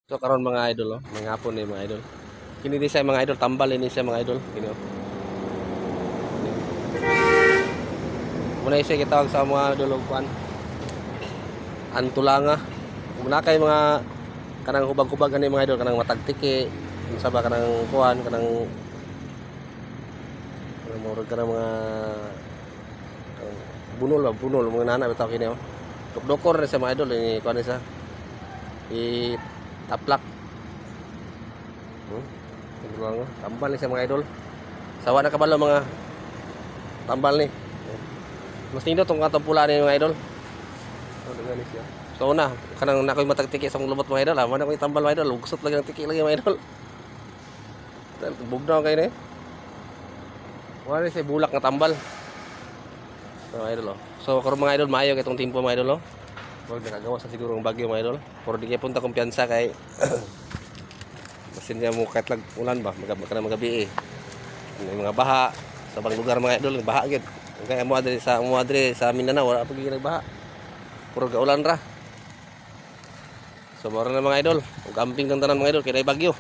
So karon mga idol oh, mga hapon ni mga idol. Kini di siya mga idol, tambal ini siya mga idol. Kini oh. Muna siya gitawag sa mga idol og kuan. Antulanga. Muna kay mga kanang hubag-hubag ani mga idol, kanang matagtiki, unsa ba kanang kuan, kanang murag kanang mga bunol ba, bunol mga nana bitaw kini oh. Dok-dokor na sa mga idol ini kuan sa. Taplak. Tambal ni sa mga idol. Sawa na kabalo mga tambal ni. Mas nindo tong katong pula ni mga idol. Dagani siya. So na kanang nakoy matagtiki sa lumot mga idol, man ako'y tambal mga idol, ugsot lagi ng tiki lagi mga idol. Bugnaw kay ni. Wala say bulak nga tambal. So idol oh. So karon mga idol maayo kay tong timpo mga idol oh. Wag nakagawa sa siguro ng bagyo mga idol. Pero di kay punta kumpiyansa kay masin niya mo kahit lag ulan ba magabi eh. May mga baha sa bang lugar mga idol, baha gid. Kaya mo adre sa Mindanao wala pa gid nagbaha. Puro gaulan ra. So moro na mga idol, ug amping kang tanan mga idol kay bagyo.